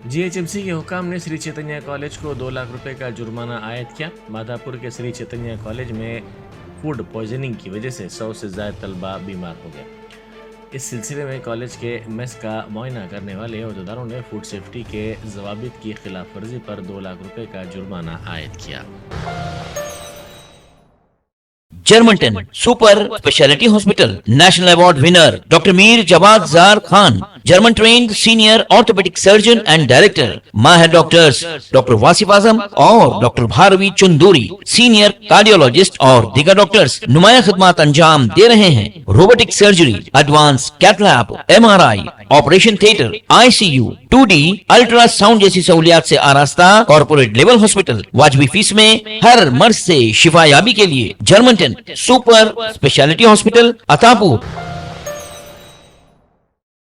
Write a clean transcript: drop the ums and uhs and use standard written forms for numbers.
GHMC के हुकाम ने श्री चैतन्य कॉलेज को 2 लाख रुपए का जुर्माना आयद किया। माधापुर के श्री चैतन्य कॉलेज में फूड पॉइजनिंग की वजह से 100 से ज्यादा तलबा बीमार हो गए। इस सिलसिले में कॉलेज के मेस का मुआयना करने वाले अहदेदारों ने फूड सेफ्टी के ज़वाबित की खिलाफ वर्जी पर 2 लाख रुपए का जुर्माना आयद किया। Germanten super speciality hospital national award winner doctor Mir Jawad Jar Khan, German trained senior orthopaedic surgeon and director, माहिर डॉक्टर्स डॉक्टर वासिफ आजम और doctor Bharavi Chunduri, senior cardiologist और दीगर डॉक्टर्स नुमाया खिदमत अंजाम दे रहे हैं। Robotic surgery, advance cath lab, MRI, operation theatre, ICU, 2D ultrasound जैसी सहूलियात से आरास्ता कॉर्पोरेट लेवल हॉस्पिटल। वाजबी फीस में हर मर्ज से शिफायाबी के लिए Germanton super speciality hospital, Attapur.